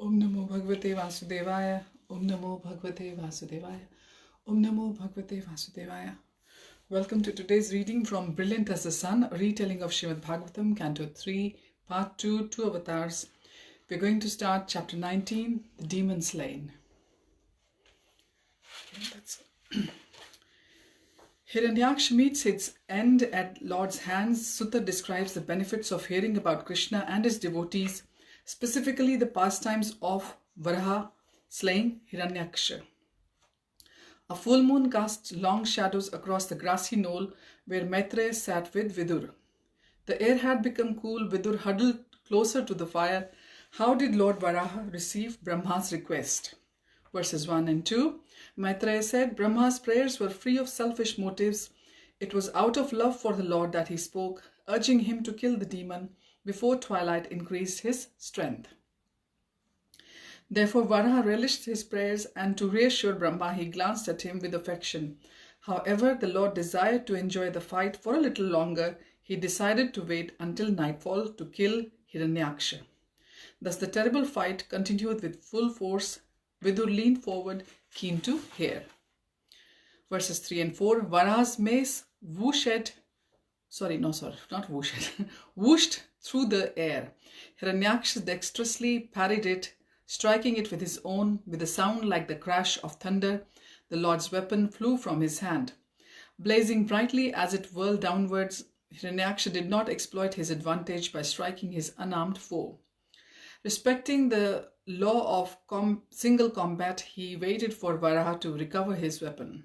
Om Namo Bhagavate Vasudevaya. Om Namo Bhagavate Vasudevaya. Om Namo Bhagavate Vasudevaya. Welcome to today's reading from Brilliant as the Sun, a retelling of Srimad Bhagavatam Canto 3, Part 2, Two Avatars. We're going to start Chapter 19, The Demon Slain. Hiranyaksha meets its end at Lord's hands. Sutta describes the benefits of hearing about Krishna and his devotees, specifically the pastimes of Varaha slaying Hiranyaksha. A full moon cast long shadows across the grassy knoll where Maitreya sat with Vidur. The air had become cool. Vidur huddled closer to the fire. How did Lord Varaha receive Brahma's request? Verses 1 and 2. Maitreya said, Brahma's prayers were free of selfish motives. It was out of love for the Lord that he spoke, urging him to kill the demon before twilight increased his strength. Therefore Varaha relished his prayers, and to reassure Brahma, he glanced at him with affection. However, the Lord desired to enjoy the fight for a little longer. He decided to wait until nightfall to kill Hiranyaksha. Thus the terrible fight continued with full force. Vidur leaned forward, keen to hear. Verses 3 and 4. Varaha's mace whooshed through the air. Hiranyaksha dexterously parried it, striking it with his own. With a sound like the crash of thunder, the Lord's weapon flew from his hand. Blazing brightly as it whirled downwards, Hiranyaksha did not exploit his advantage by striking his unarmed foe. Respecting the law of single combat, he waited for Varaha to recover his weapon.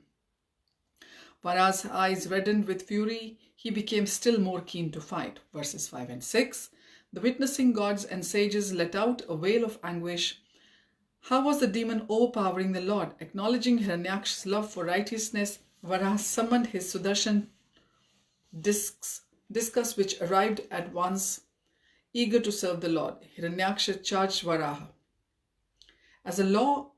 Varaha's eyes reddened with fury. He became still more keen to fight. Verses 5 and 6. The witnessing gods and sages let out a wail of anguish. How was the demon overpowering the Lord? Acknowledging Hiranyaksha's love for righteousness, Varaha summoned his Sudarshan discus, which arrived at once, eager to serve the Lord. Hiranyaksha charged Varaha. As the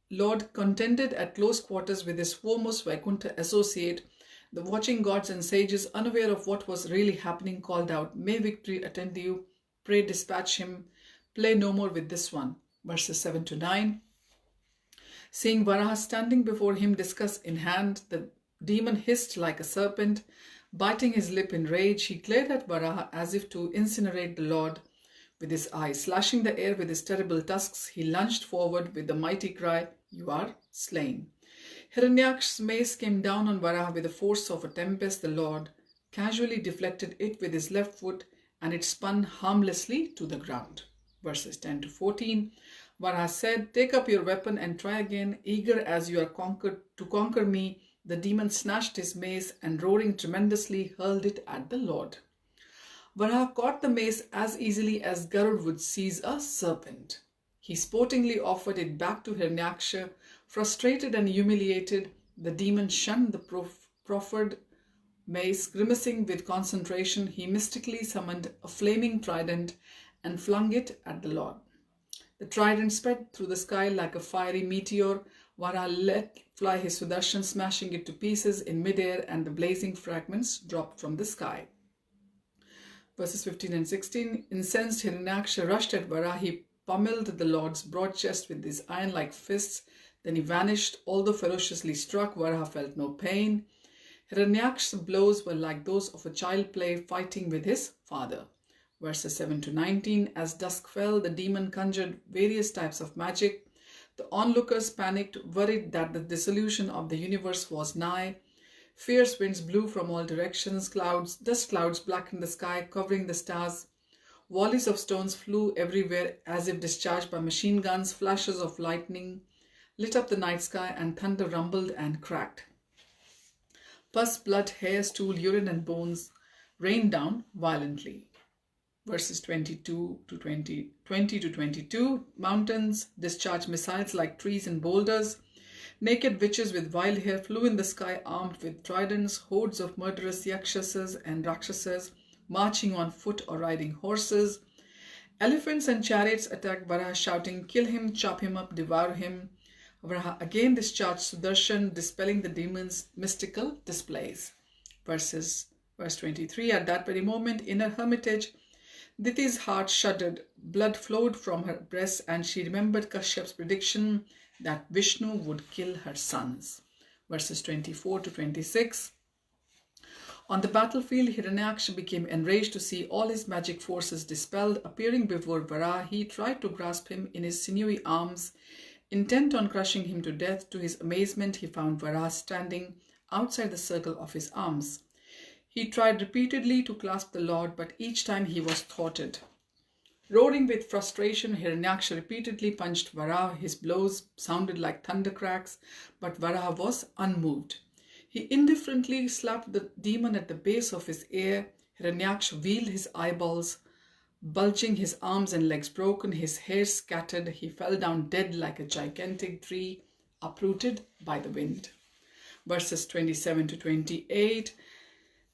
Lord contended at close quarters with his foremost Vaikuntha associate, the watching gods and sages, unaware of what was really happening, called out, May victory attend you, pray dispatch him, play no more with this one. Verses 7 to 9. Seeing Varaha standing before him, discus in hand, the demon hissed like a serpent. Biting his lip in rage, he glared at Varaha as if to incinerate the Lord with his eyes. Slashing the air with his terrible tusks, he lunged forward with the mighty cry, You are slain. Hiranyaksha's mace came down on Varaha with the force of a tempest. The Lord casually deflected it with his left foot, and it spun harmlessly to the ground. Verses 10 to 14. Varaha said, Take up your weapon and try again. Eager as you are to conquer me, the demon snatched his mace and, roaring tremendously, hurled it at the Lord. Varaha caught the mace as easily as Garud would seize a serpent. He sportingly offered it back to Hiranyaksha. Frustrated and humiliated, the demon shunned the proffered mace. Grimacing with concentration, he mystically summoned a flaming trident and flung it at the Lord. The trident sped through the sky like a fiery meteor. Varaha let fly his Sudarshan, smashing it to pieces in midair, and the blazing fragments dropped from the sky. Verses 15 and 16. Incensed, Hiranyaksha rushed at Varaha. He pummeled the Lord's broad chest with his iron-like fists. Then he vanished. Although ferociously struck, Varaha felt no pain. Hiranyaksha's blows were like those of a child play fighting with his father. Verses 7 to 19. As dusk fell, the demon conjured various types of magic. The onlookers panicked, worried that the dissolution of the universe was nigh. Fierce winds blew from all directions. Dust clouds blackened the sky, covering the stars. Volleys of stones flew everywhere as if discharged by machine guns. Flashes of lightning lit up the night sky, and thunder rumbled and cracked. Pus, blood, hair, stool, urine, and bones rained down violently. Verses 20 to 22. Mountains discharged missiles like trees and boulders. Naked witches with wild hair flew in the sky armed with tridents. Hordes of murderous yakshasas and rakshasas marching on foot or riding horses. Elephants and chariots attacked Varaha, shouting, Kill him, chop him up, devour him. Varaha again discharged Sudarshan, dispelling the demon's mystical displays. Verse 23. At that very moment, in her hermitage, Diti's heart shuddered, blood flowed from her breast, and she remembered Kashyap's prediction that Vishnu would kill her sons. Verses 24 to 26. On the battlefield, Hiranyaksha became enraged to see all his magic forces dispelled. Appearing before Varaha, he tried to grasp him in his sinewy arms, intent on crushing him to death. To his amazement, he found Varaha standing outside the circle of his arms. He tried repeatedly to clasp the Lord, but each time he was thwarted. Roaring with frustration, Hiranyaksha repeatedly punched Varaha. His blows sounded like thunder cracks, but Varaha was unmoved. He indifferently slapped the demon at the base of his ear. Hiranyaksha wheeled his eyeballs, bulging, his arms and legs broken, his hair scattered. He fell down dead like a gigantic tree uprooted by the wind. Verses 27 to 28.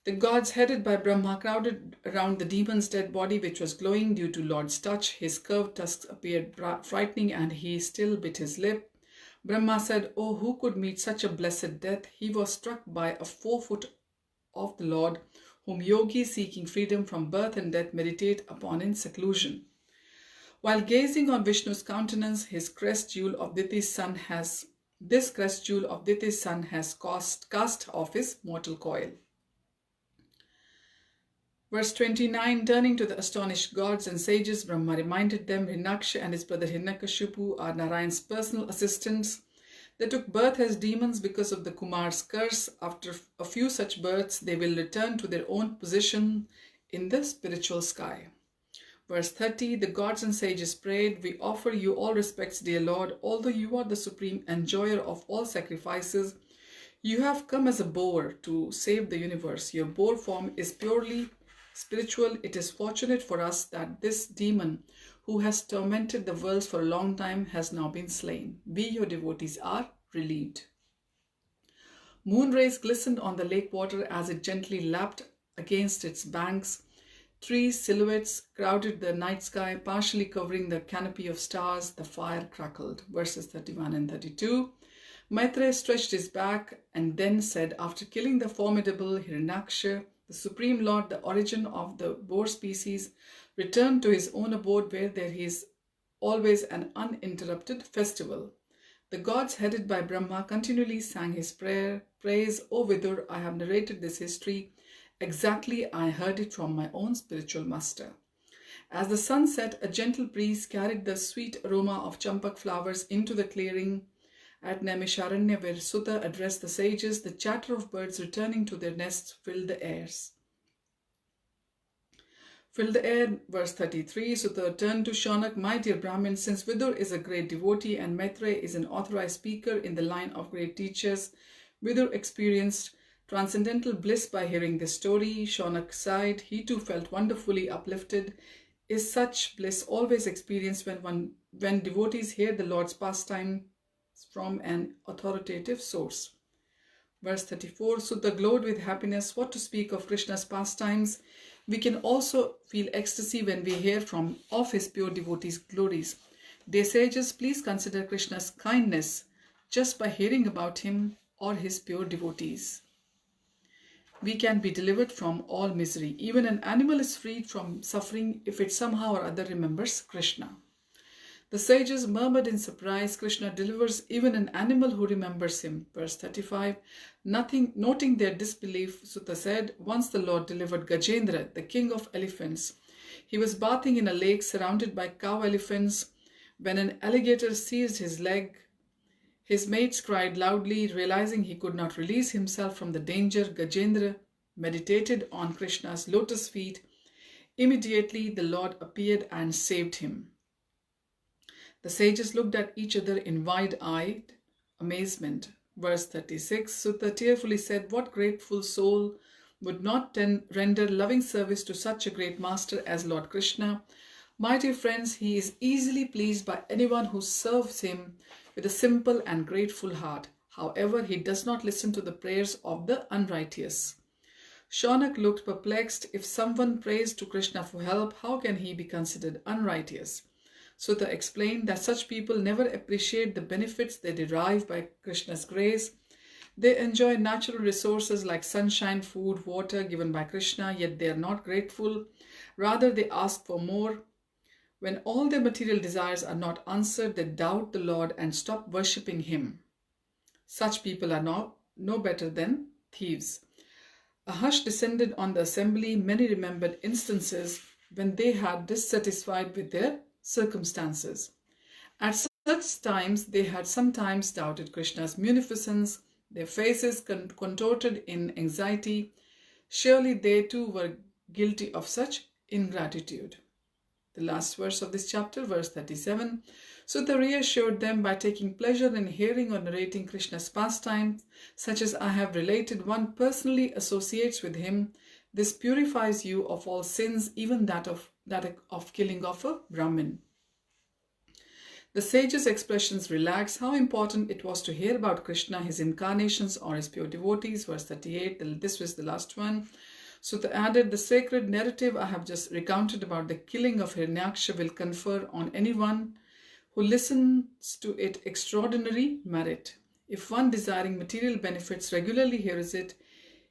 The gods, headed by Brahma, crowded around the demon's dead body, which was glowing due to Lord's touch. His curved tusks appeared frightening, and he still bit his lip. Brahma said, "Oh, who could meet such a blessed death?" He was struck by a forefoot of the Lord, whom yogis seeking freedom from birth and death meditate upon in seclusion. While gazing on Vishnu's countenance, this crest jewel of Diti's son has cast off his mortal coil. Verse 29, turning to the astonished gods and sages, Brahma reminded them Hiranyaksha and his brother Hiranyakashipu are Narayan's personal assistants. They took birth as demons because of the Kumar's curse. After a few such births, they will return to their own position in the spiritual sky. Verse 30, the gods and sages prayed, "We offer you all respects, dear Lord. Although you are the supreme enjoyer of all sacrifices, you have come as a boar to save the universe. Your boar form is purely spiritual. It is fortunate for us that this demon, who has tormented the worlds for a long time, has now been slain. We, your devotees, are relieved." Moon rays glistened on the lake water as it gently lapped against its banks. Three silhouettes crowded the night sky, partially covering the canopy of stars. The fire crackled. Verses 31 and 32. Maitreya stretched his back and then said, after killing the formidable Hiranyaksha, the Supreme Lord, the origin of the boar species, returned to his own abode where there is always an uninterrupted festival. The gods, headed by Brahma, continually sang his praise. O Vidur, I have narrated this history exactly. I heard it from my own spiritual master. As the sun set, a gentle breeze carried the sweet aroma of champak flowers into the clearing at Naimisharanya, where Sutta addressed the sages. The chatter of birds returning to their nests filled the air. Verse 33, Sutta turned to Shaunak, "My dear Brahmin, since Vidur is a great devotee and Maitreya is an authorized speaker in the line of great teachers, Vidur experienced transcendental bliss by hearing this story." Shaunak sighed. He too felt wonderfully uplifted. Is such bliss always experienced when devotees hear the Lord's pastime from an authoritative source? Verse 34, Sutta glowed with happiness. What to speak of Krishna's pastimes? We can also feel ecstasy when we hear of his pure devotees' glories. Dear sages, please consider Krishna's kindness just by hearing about him or his pure devotees. We can be delivered from all misery. Even an animal is freed from suffering if it somehow or other remembers Krishna. The sages murmured in surprise, Krishna delivers even an animal who remembers him. Verse 35, noting their disbelief, Sutta said, once the Lord delivered Gajendra, the king of elephants. He was bathing in a lake surrounded by cow elephants when an alligator seized his leg. His mates cried loudly. Realizing he could not release himself from the danger, Gajendra meditated on Krishna's lotus feet. Immediately the Lord appeared and saved him. The sages looked at each other in wide-eyed amazement. Verse 36, Sutta tearfully said, what grateful soul would not render loving service to such a great master as Lord Krishna? My dear friends, he is easily pleased by anyone who serves him with a simple and grateful heart. However, he does not listen to the prayers of the unrighteous. Shaunak looked perplexed. If someone prays to Krishna for help, how can he be considered unrighteous? Sutta explained that such people never appreciate the benefits they derive by Krishna's grace. They enjoy natural resources like sunshine, food, water given by Krishna, yet they are not grateful. Rather, they ask for more. When all their material desires are not answered, they doubt the Lord and stop worshipping Him. Such people are no better than thieves. A hush descended on the assembly. Many remembered instances when they had dissatisfied with their circumstances. At such times, they had sometimes doubted Krishna's munificence, their faces contorted in anxiety. Surely they too were guilty of such ingratitude. The last verse of this chapter, verse 37. So the reassured them by taking pleasure in hearing or narrating Krishna's pastimes, such as I have related, one personally associates with him. This purifies you of all sins, even that of killing of a Brahmin. The sage's expressions relax how important it was to hear about Krishna, his incarnations or his pure devotees. Verse 38, this was the last one. So they added, the sacred narrative I have just recounted about the killing of Hiranyaksha will confer on anyone who listens to it extraordinary merit. If one desiring material benefits regularly hears it,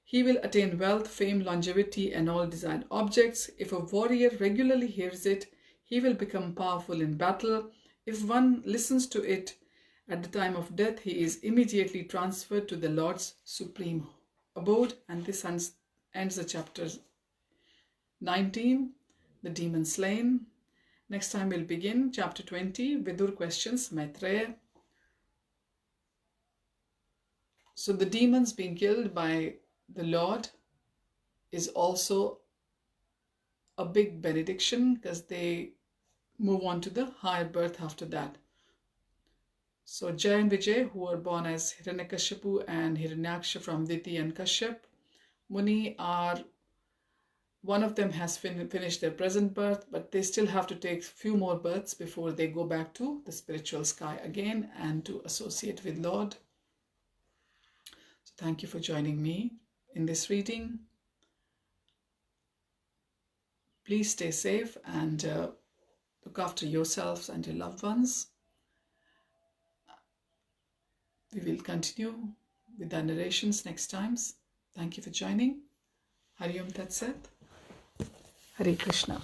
he will attain wealth, fame, longevity, and all desired objects. If a warrior regularly hears it, he will become powerful in battle. If one listens to it at the time of death, he is immediately transferred to the Lord's supreme abode. And this ends the chapter 19, the demon slain. Next time we'll begin chapter 20, Vidur questions Maitreya. So the demons being killed by the Lord is also a big benediction, because they move on to the higher birth after that. So Jay and Vijay, who were born as Hiranyakashipu and Hiranyaksha from Diti and Kashyap Muni, one of them has finished their present birth, but they still have to take few more births before they go back to the spiritual sky again and to associate with Lord. So thank you for joining me in this reading. Please stay safe and look after yourselves and your loved ones. We will continue with our narrations next times. Thank you for joining. Hari Om Tat Sat. Hare Krishna.